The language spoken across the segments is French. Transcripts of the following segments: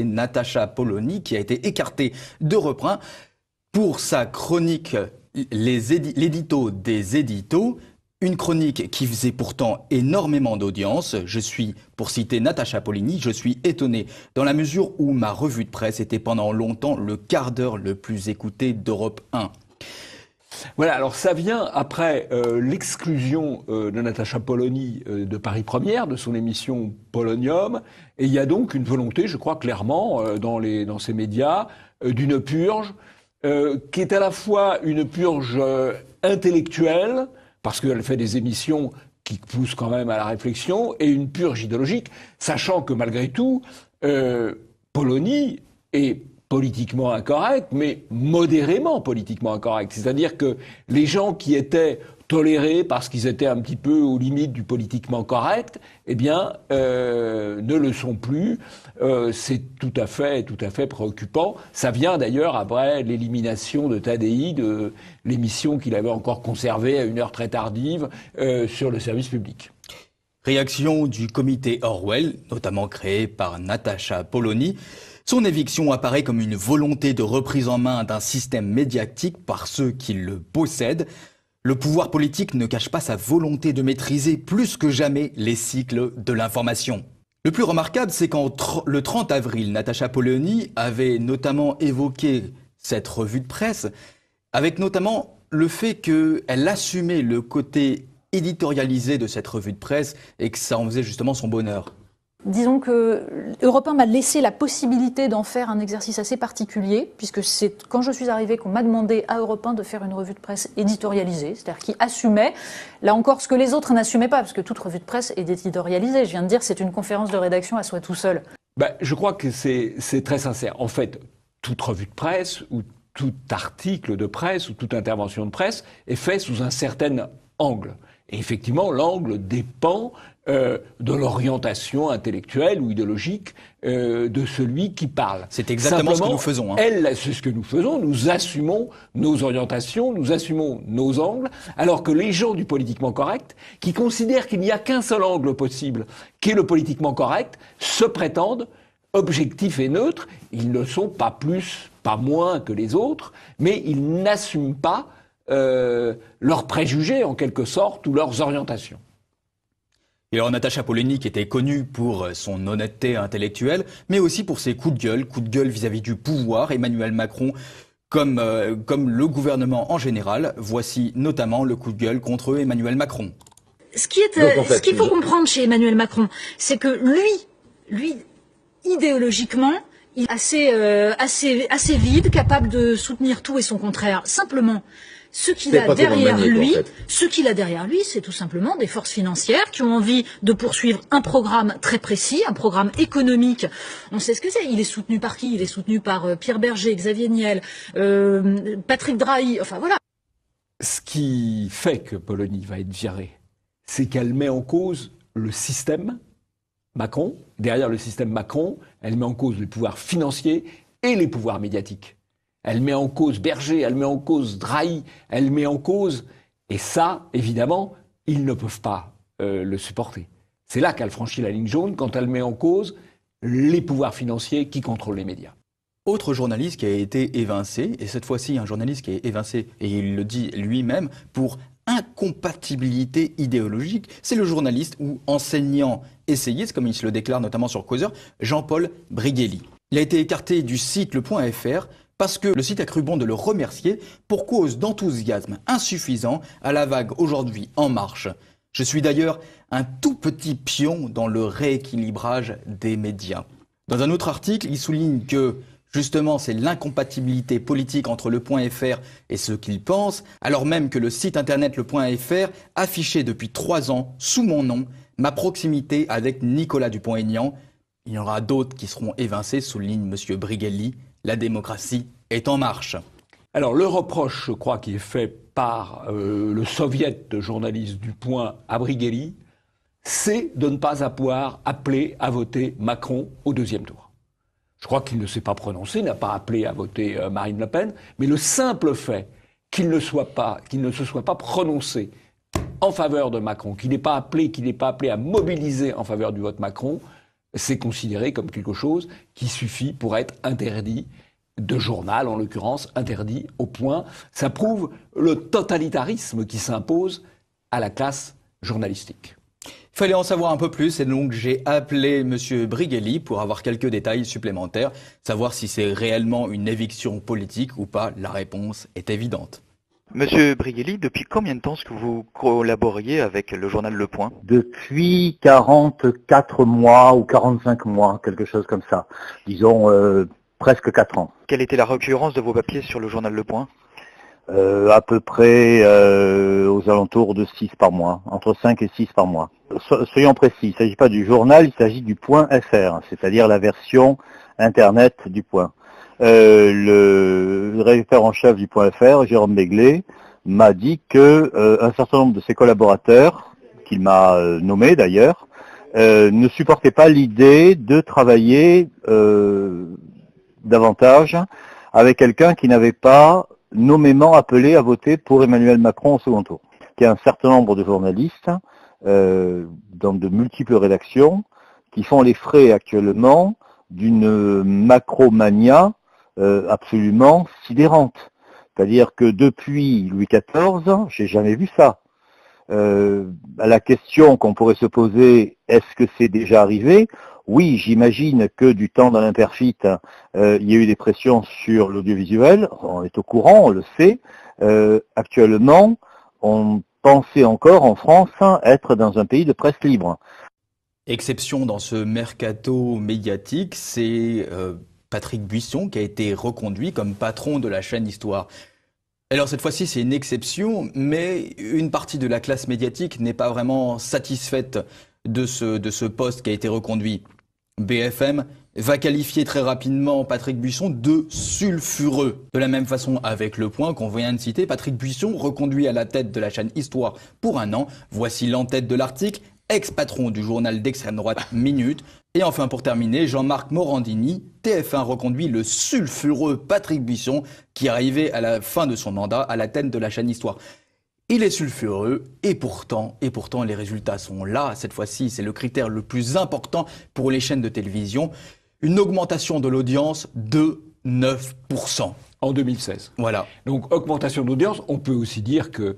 Natacha Polony, qui a été écartée d'Europe 1 pour sa chronique l'édito des éditos, une chronique qui faisait pourtant énormément d'audience. Je suis, pour citer Natacha Polony, je suis étonné dans la mesure où ma revue de presse était pendant longtemps le quart d'heure le plus écouté d'Europe 1. Voilà, alors ça vient après l'exclusion de Natacha Polony de Paris Première, de son émission Polonium, et il y a donc une volonté, je crois clairement, dans ces médias, d'une purge, qui est à la fois une purge intellectuelle, parce qu'elle fait des émissions qui poussent quand même à la réflexion, et une purge idéologique, sachant que malgré tout, Polony est politiquement incorrect, mais modérément politiquement incorrect. C'est-à-dire que les gens qui étaient tolérés parce qu'ils étaient un petit peu aux limites du politiquement correct, eh bien, ne le sont plus. C'est tout à fait préoccupant. Ça vient d'ailleurs après l'élimination de Tadei de l'émission qu'il avait encore conservée à une heure très tardive sur le service public. Réaction du comité Orwell, notamment créé par Natacha Polony. Son éviction apparaît comme une volonté de reprise en main d'un système médiatique par ceux qui le possèdent. Le pouvoir politique ne cache pas sa volonté de maîtriser plus que jamais les cycles de l'information. Le plus remarquable, c'est le 30 avril, Natacha Polony avait notamment évoqué cette revue de presse, avec notamment le fait qu'elle assumait le côté éditorialisé de cette revue de presse et que ça en faisait justement son bonheur. Disons que Europe 1 m'a laissé la possibilité d'en faire un exercice assez particulier, puisque c'est quand je suis arrivée qu'on m'a demandé à Europe 1 de faire une revue de presse éditorialisée, c'est-à-dire qui assumait, là encore, ce que les autres n'assumaient pas, parce que toute revue de presse est éditorialisée. Je viens de dire, c'est une conférence de rédaction à soi tout seul. Je crois que c'est très sincère. En fait, toute revue de presse, ou tout article de presse, ou toute intervention de presse est fait sous un certain angle. Et effectivement, l'angle dépend de l'orientation intellectuelle ou idéologique de celui qui parle. C'est exactement ce que nous faisons. C'est ce que nous faisons. Nous assumons nos orientations, nous assumons nos angles, alors que les gens du politiquement correct, qui considèrent qu'il n'y a qu'un seul angle possible, qui est le politiquement correct, se prétendent objectifs et neutres. Ils ne sont pas plus, pas moins que les autres, mais ils n'assument pas leurs préjugés, en quelque sorte, ou leurs orientations. Et alors Natacha Polony qui était connue pour son honnêteté intellectuelle, mais aussi pour ses coups de gueule vis-à-vis du pouvoir, Emmanuel Macron, comme le gouvernement en général. Voici notamment le coup de gueule contre Emmanuel Macron. Ce qu'il faut comprendre chez Emmanuel Macron, c'est que lui, idéologiquement, il est assez vide, capable de soutenir tout et son contraire. Simplement, ce qu'il a derrière lui, c'est tout simplement des forces financières qui ont envie de poursuivre un programme très précis, un programme économique. On sait ce que c'est. Il est soutenu par qui? Il est soutenu par Pierre Berger, Xavier Niel, Patrick Drahi, enfin voilà. Ce qui fait que Polony va être virée, c'est qu'elle met en cause le système Macron. Derrière le système Macron, elle met en cause les pouvoirs financiers et les pouvoirs médiatiques. Elle met en cause Berger, elle met en cause Drahi, elle met en cause... Et ça, évidemment, ils ne peuvent pas le supporter. C'est là qu'elle franchit la ligne jaune, quand elle met en cause les pouvoirs financiers qui contrôlent les médias. Autre journaliste qui a été évincé, et cette fois-ci un journaliste qui est évincé, et il le dit lui-même, pour incompatibilité idéologique, c'est le journaliste ou enseignant essayiste, comme il se le déclare notamment sur Causeur, Jean-Paul Brigelli. Il a été écarté du site Le.fr parce que le site a cru bon de le remercier pour cause d'enthousiasme insuffisant à la vague aujourd'hui en marche. Je suis d'ailleurs un tout petit pion dans le rééquilibrage des médias. Dans un autre article, il souligne que justement c'est l'incompatibilité politique entre le.fr et ce qu'il pense, alors même que le site internet le.fr affichait depuis 3 ans sous mon nom ma proximité avec Nicolas Dupont-Aignan. Il y en aura d'autres qui seront évincés, souligne M. Brigelli. La démocratie est en marche. Alors le reproche, je crois, qui est fait par le soviet de journalistes du Point à Brigelli, c'est de ne pas avoir appelé à voter Macron au 2e tour. Je crois qu'il ne s'est pas prononcé, n'a pas appelé à voter Marine Le Pen, mais le simple fait qu'il ne se soit pas prononcé en faveur de Macron, qu'il n'ait pas appelé à mobiliser en faveur du vote Macron, c'est considéré comme quelque chose qui suffit pour être interdit de journal, en l'occurrence, interdit au point. Ça prouve le totalitarisme qui s'impose à la classe journalistique. Il fallait en savoir un peu plus et donc j'ai appelé Monsieur Brigelli pour avoir quelques détails supplémentaires, savoir si c'est réellement une éviction politique ou pas. La réponse est évidente. Monsieur Brigelli, depuis combien de temps est-ce que vous collaboriez avec le journal Le Point? Depuis 44 mois ou 45 mois, quelque chose comme ça. Disons presque 4 ans. Quelle était la récurrence de vos papiers sur le journal Le Point? À peu près aux alentours de 6 par mois, entre 5 et 6 par mois. Soyons précis, il ne s'agit pas du journal, il s'agit du Point .fr, c'est-à-dire la version Internet du Point. Le rédacteur en chef du Point .fr, Jérôme Begley, m'a dit que un certain nombre de ses collaborateurs, qu'il m'a nommé d'ailleurs, ne supportaient pas l'idée de travailler davantage avec quelqu'un qui n'avait pas nommément appelé à voter pour Emmanuel Macron au second tour. Il y a un certain nombre de journalistes dans de multiples rédactions qui font les frais actuellement d'une macromania absolument sidérante. C'est-à-dire que depuis Louis XIV, j'ai jamais vu ça. À la question qu'on pourrait se poser, est-ce que c'est déjà arrivé? Oui, j'imagine que du temps d'Alain Perfit, il y a eu des pressions sur l'audiovisuel, on est au courant, on le sait. Actuellement, on pensait encore en France être dans un pays de presse libre. Exception dans ce mercato médiatique, c'est Patrick Buisson qui a été reconduit comme patron de la chaîne Histoire. Alors cette fois-ci, c'est une exception, mais une partie de la classe médiatique n'est pas vraiment satisfaite de ce poste qui a été reconduit. BFM va qualifier très rapidement Patrick Buisson de sulfureux. De la même façon, avec Le Point qu'on vient de citer, Patrick Buisson reconduit à la tête de la chaîne Histoire pour 1 an. Voici l'entête de l'article, ex-patron du journal d'extrême droite Minute. Et enfin pour terminer, Jean-Marc Morandini, TF1 reconduit le sulfureux Patrick Buisson qui arrivait à la fin de son mandat à la tête de la chaîne Histoire. Il est sulfureux et pourtant les résultats sont là. Cette fois-ci, c'est le critère le plus important pour les chaînes de télévision. Une augmentation de l'audience de 9%. En 2016. Voilà. Donc, augmentation d'audience. On peut aussi dire que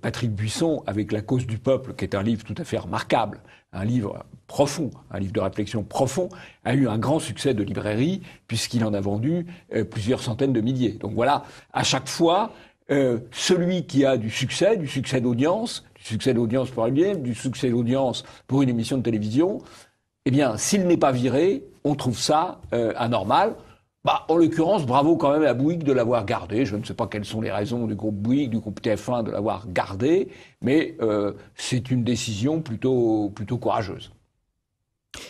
Patrick Buisson, avec La cause du peuple, qui est un livre tout à fait remarquable, un livre profond, un livre de réflexion profond, a eu un grand succès de librairie, puisqu'il en a vendu plusieurs centaines de milliers. Donc voilà, à chaque fois, celui qui a du succès d'audience pour un livre, du succès d'audience pour une émission de télévision, eh bien, s'il n'est pas viré, on trouve ça anormal. En l'occurrence, bravo quand même à Bouygues de l'avoir gardé. Je ne sais pas quelles sont les raisons du groupe Bouygues, du groupe TF1 de l'avoir gardé, mais c'est une décision plutôt courageuse.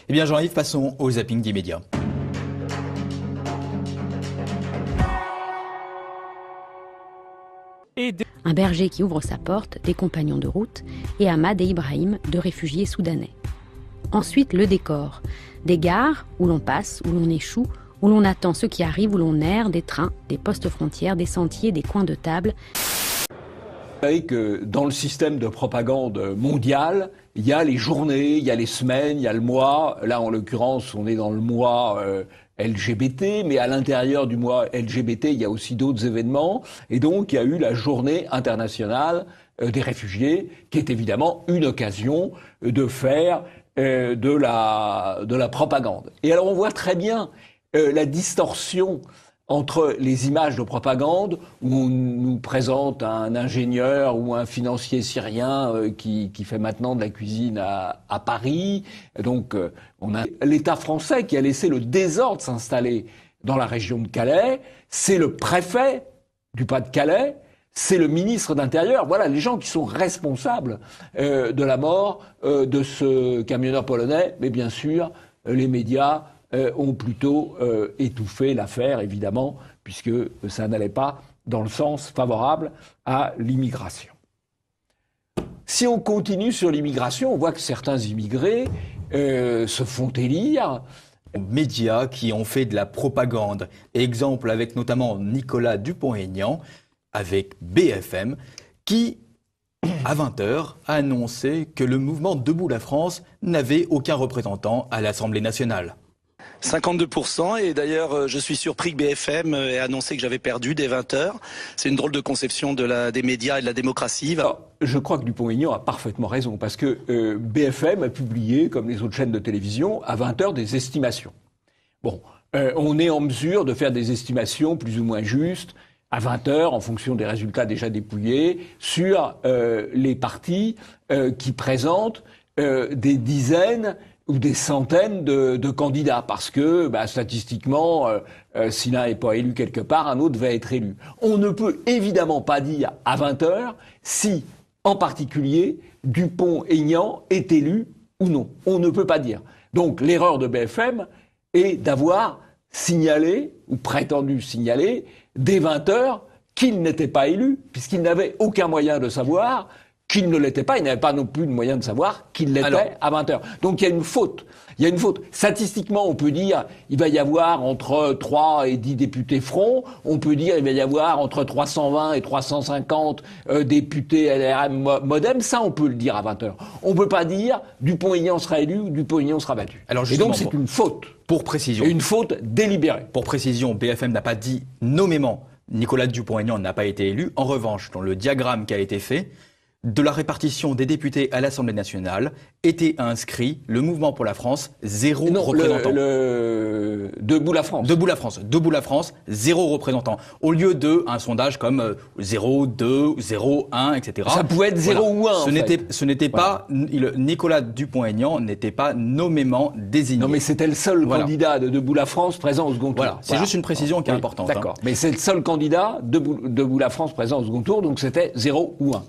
Eh bien, Jean-Yves, passons au zapping d'immédiat. Un berger qui ouvre sa porte, des compagnons de route, et Ahmad et Ibrahim, 2 réfugiés soudanais. Ensuite, le décor. Des gares où l'on passe, où l'on échoue, où l'on attend ceux qui arrivent, où l'on erre, des trains, des postes frontières, des sentiers, des coins de table. Vous savez que dans le système de propagande mondial, il y a les journées, il y a les semaines, il y a le mois. Là, en l'occurrence, on est dans le mois LGBT, mais à l'intérieur du mois LGBT, il y a aussi d'autres événements. Et donc, il y a eu la journée internationale des réfugiés, qui est évidemment une occasion de faire de la propagande. Et alors, on voit très bien la distorsion entre les images de propagande où on nous présente un ingénieur ou un financier syrien qui fait maintenant de la cuisine à Paris. Donc on a l'État français qui a laissé le désordre s'installer dans la région de Calais. C'est le préfet du Pas-de-Calais. C'est le ministre d'Intérieur. Voilà les gens qui sont responsables de la mort de ce camionneur polonais. Mais bien sûr, les médias ont plutôt étouffé l'affaire, évidemment, puisque ça n'allait pas dans le sens favorable à l'immigration. Si on continue sur l'immigration, on voit que certains immigrés se font élire. Médias qui ont fait de la propagande. Exemple avec notamment Nicolas Dupont-Aignan, avec BFM, qui à 20h, a annoncé que le mouvement Debout la France n'avait aucun représentant à l'Assemblée nationale. 52%, et d'ailleurs je suis surpris que BFM ait annoncé que j'avais perdu dès 20h. C'est une drôle de conception des médias et de la démocratie. Alors, je crois que Dupont-Aignan a parfaitement raison, parce que BFM a publié, comme les autres chaînes de télévision, à 20h des estimations. Bon, on est en mesure de faire des estimations plus ou moins justes, à 20h, en fonction des résultats déjà dépouillés, sur les partis qui présentent des dizaines ou des centaines de candidats, parce que statistiquement, si l'un n'est pas élu quelque part, un autre va être élu. On ne peut évidemment pas dire à 20h si, en particulier, Dupont-Aignan est élu ou non. On ne peut pas dire. Donc l'erreur de BFM est d'avoir signalé, ou prétendu signaler, dès 20h qu'il n'était pas élu, puisqu'il n'avait aucun moyen de savoir qu'il ne l'était pas. Il n'avait pas non plus de moyen de savoir qu'il l'était à 20h. Donc il y a une faute. Il y a une faute. Statistiquement, on peut dire il va y avoir entre 3 et 10 députés Front. On peut dire il va y avoir entre 320 et 350 députés LRM Modem. Ça, on peut le dire à 20h. On ne peut pas dire Dupont-Aignan sera élu ou Dupont-Aignan sera battu. Alors et donc c'est une faute. Pour précision. Et une faute délibérée. Pour précision, BFM n'a pas dit nommément Nicolas Dupont-Aignan n'a pas été élu. En revanche, dans le diagramme qui a été fait, de la répartition des députés à l'Assemblée nationale, était inscrit le Mouvement pour la France, 0 représentant. Debout la France. Debout la France. Debout la France, 0 représentant. Au lieu de un sondage comme 0, 2, 0, 1, etc. Ça pouvait être 0 ou 1. Ce n'était pas, Nicolas Dupont-Aignan n'était pas nommément désigné. Non, mais c'était le seul candidat de Debout la France présent au second tour. Voilà. C'est juste une précision qui est importante. D'accord. Mais c'est le seul candidat Debout la France présent au second tour, donc c'était 0 ou 1.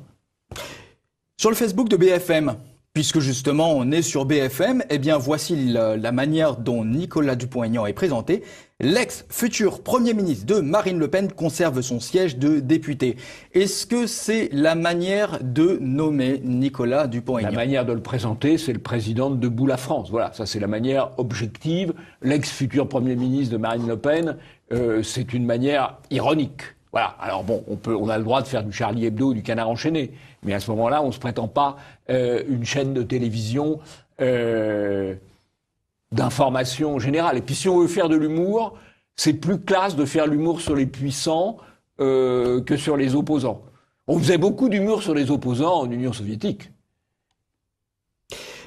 Sur le Facebook de BFM, puisque justement on est sur BFM, eh bien voici la manière dont Nicolas Dupont-Aignan est présenté. L'ex-futur Premier ministre de Marine Le Pen conserve son siège de député. Est-ce que c'est la manière de nommer Nicolas Dupont-Aignan ? La manière de le présenter, c'est le président de Debout la France. Voilà, ça c'est la manière objective. L'ex-futur Premier ministre de Marine Le Pen, c'est une manière ironique. Voilà. Alors bon, on a le droit de faire du Charlie Hebdo ou du Canard enchaîné, mais à ce moment-là, on se prétend pas une chaîne de télévision d'information générale. Et puis si on veut faire de l'humour, c'est plus classe de faire l'humour sur les puissants que sur les opposants. On faisait beaucoup d'humour sur les opposants en Union soviétique.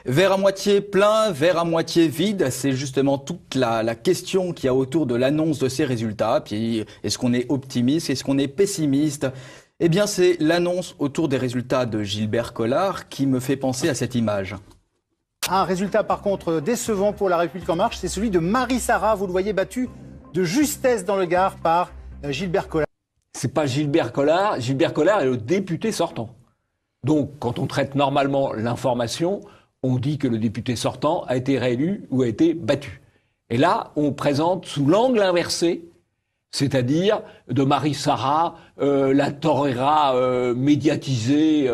Verre à moitié plein, verre à moitié vide, c'est justement toute la question qu'il y a autour de l'annonce de ces résultats. Puis, est-ce qu'on est optimiste, est-ce qu'on est pessimiste ? Eh bien, c'est l'annonce autour des résultats de Gilbert Collard qui me fait penser à cette image. Un résultat, par contre, décevant pour La République En Marche, c'est celui de Marie Sarah. Vous le voyez, battu de justesse dans le Gard par Gilbert Collard. C'est pas Gilbert Collard. Gilbert Collard est le député sortant. Donc, quand on traite normalement l'information, on dit que le député sortant a été réélu ou a été battu. Et là, on présente sous l'angle inversé, c'est-à-dire de Marie Sarah, la torera médiatisée,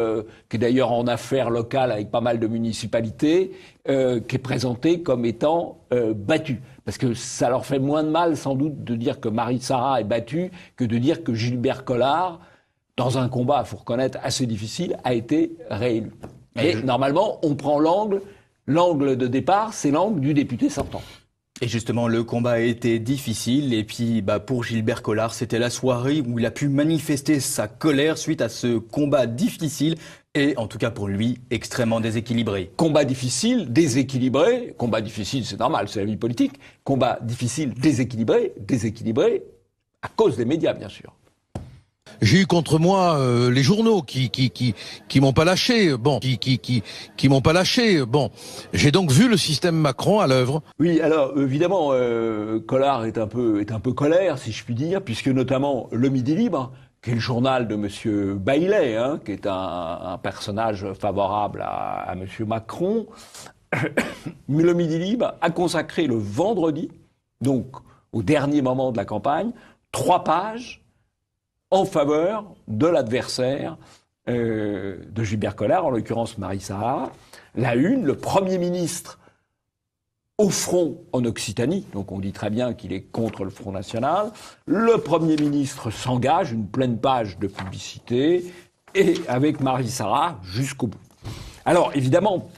qui est d'ailleurs en affaires locales avec pas mal de municipalités, qui est présentée comme étant battue. Parce que ça leur fait moins de mal, sans doute, de dire que Marie Sarah est battue que de dire que Gilbert Collard, dans un combat, il faut reconnaître, assez difficile, a été réélu. Et normalement, on prend l'angle de départ, c'est l'angle du député sortant. Et justement, le combat a été difficile. Et puis, pour Gilbert Collard, c'était la soirée où il a pu manifester sa colère suite à ce combat difficile. Et en tout cas pour lui, extrêmement déséquilibré. Combat difficile, déséquilibré. Combat difficile, c'est normal, c'est la vie politique. Combat difficile, déséquilibré à cause des médias, bien sûr. J'ai eu contre moi les journaux qui m'ont pas lâché. Bon, qui m'ont pas lâché. Bon, j'ai donc vu le système Macron à l'œuvre. Oui, alors évidemment, Collard est un peu colère, si je puis dire, puisque notamment Le Midi Libre, qui est le journal de Monsieur Baillet, qui est un personnage favorable à Monsieur Macron, Le Midi Libre a consacré le vendredi, donc au dernier moment de la campagne, 3 pages en faveur de l'adversaire de Gilbert Collard, en l'occurrence Marie Sarah. La une, le Premier ministre au front en Occitanie, donc on dit très bien qu'il est contre le Front National. Le Premier ministre s'engage, une pleine page de publicité, et avec Marie Sarah jusqu'au bout. Alors, évidemment,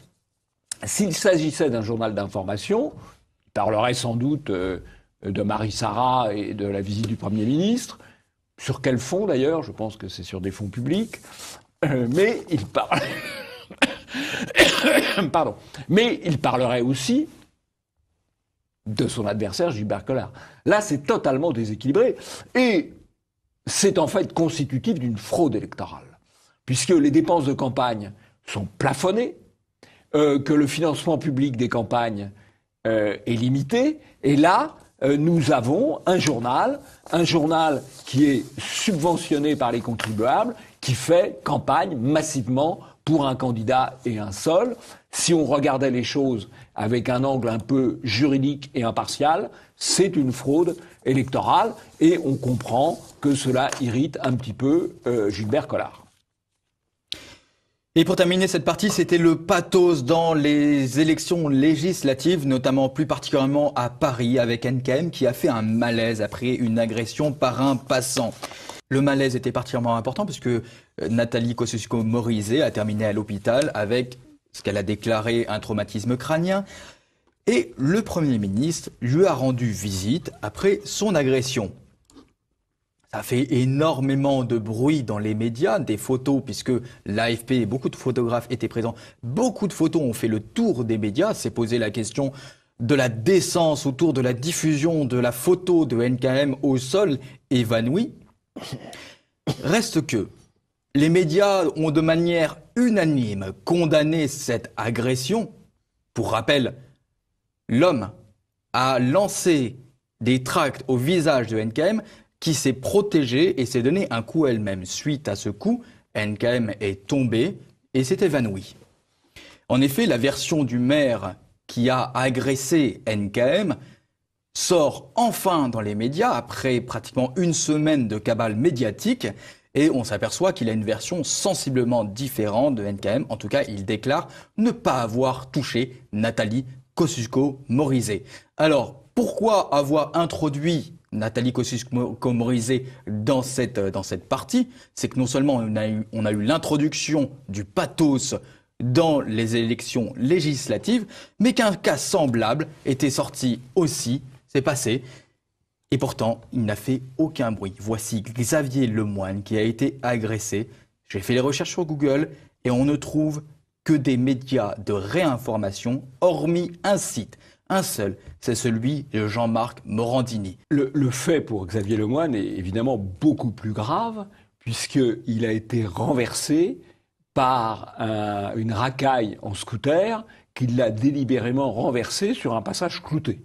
s'il s'agissait d'un journal d'information, il parlerait sans doute de Marie Sarah et de la visite du Premier ministre. Sur quel fond, d'ailleurs? Je pense que c'est sur des fonds publics. Mais il parle... Pardon. Mais il parlerait aussi de son adversaire, Gilbert Collard. Là, c'est totalement déséquilibré. Et c'est en fait constitutif d'une fraude électorale. Puisque les dépenses de campagne sont plafonnées, que le financement public des campagnes est limité. Et là, nous avons un journal qui est subventionné par les contribuables, qui fait campagne massivement pour un candidat et un seul. Si on regardait les choses avec un angle un peu juridique et impartial, c'est une fraude électorale et on comprend que cela irrite un petit peu Gilbert Collard. Et pour terminer cette partie, c'était le pathos dans les élections législatives, notamment plus particulièrement à Paris, avec NKM qui a fait un malaise après une agression par un passant. Le malaise était particulièrement important puisque Nathalie Kosciusko-Morizet a terminé à l'hôpital avec ce qu'elle a déclaré un traumatisme crânien. Et le Premier ministre lui a rendu visite après son agression. Ça fait énormément de bruit dans les médias, des photos, puisque l'AFP et beaucoup de photographes étaient présents. Beaucoup de photos ont fait le tour des médias. C'est posé la question de la décence autour de la diffusion de la photo de NKM au sol évanoui. Reste que les médias ont de manière unanime condamné cette agression. Pour rappel, l'homme a lancé des tracts au visage de NKM qui s'est protégée et s'est donné un coup elle-même. Suite à ce coup, NKM est tombé et s'est évanoui. En effet, la version du maire qui a agressé NKM sort enfin dans les médias après pratiquement une semaine de cabale médiatique et on s'aperçoit qu'il a une version sensiblement différente de NKM. En tout cas, il déclare ne pas avoir touché Nathalie Kosciusko-Morizet. Alors, pourquoi avoir introduit Nathalie Kosciusko-Morizet dans cette partie? C'est que non seulement on a eu l'introduction du pathos dans les élections législatives, mais qu'un cas semblable était sorti aussi, c'est passé, et pourtant il n'a fait aucun bruit. Voici Xavier Lemoine qui a été agressé. J'ai fait les recherches sur Google et on ne trouve que des médias de réinformation, hormis un site. Un seul, c'est celui de Jean-Marc Morandini. Le fait pour Xavier Lemoine est évidemment beaucoup plus grave, puisqu'il a été renversé par une racaille en scooter qui l'a délibérément renversé sur un passage clouté.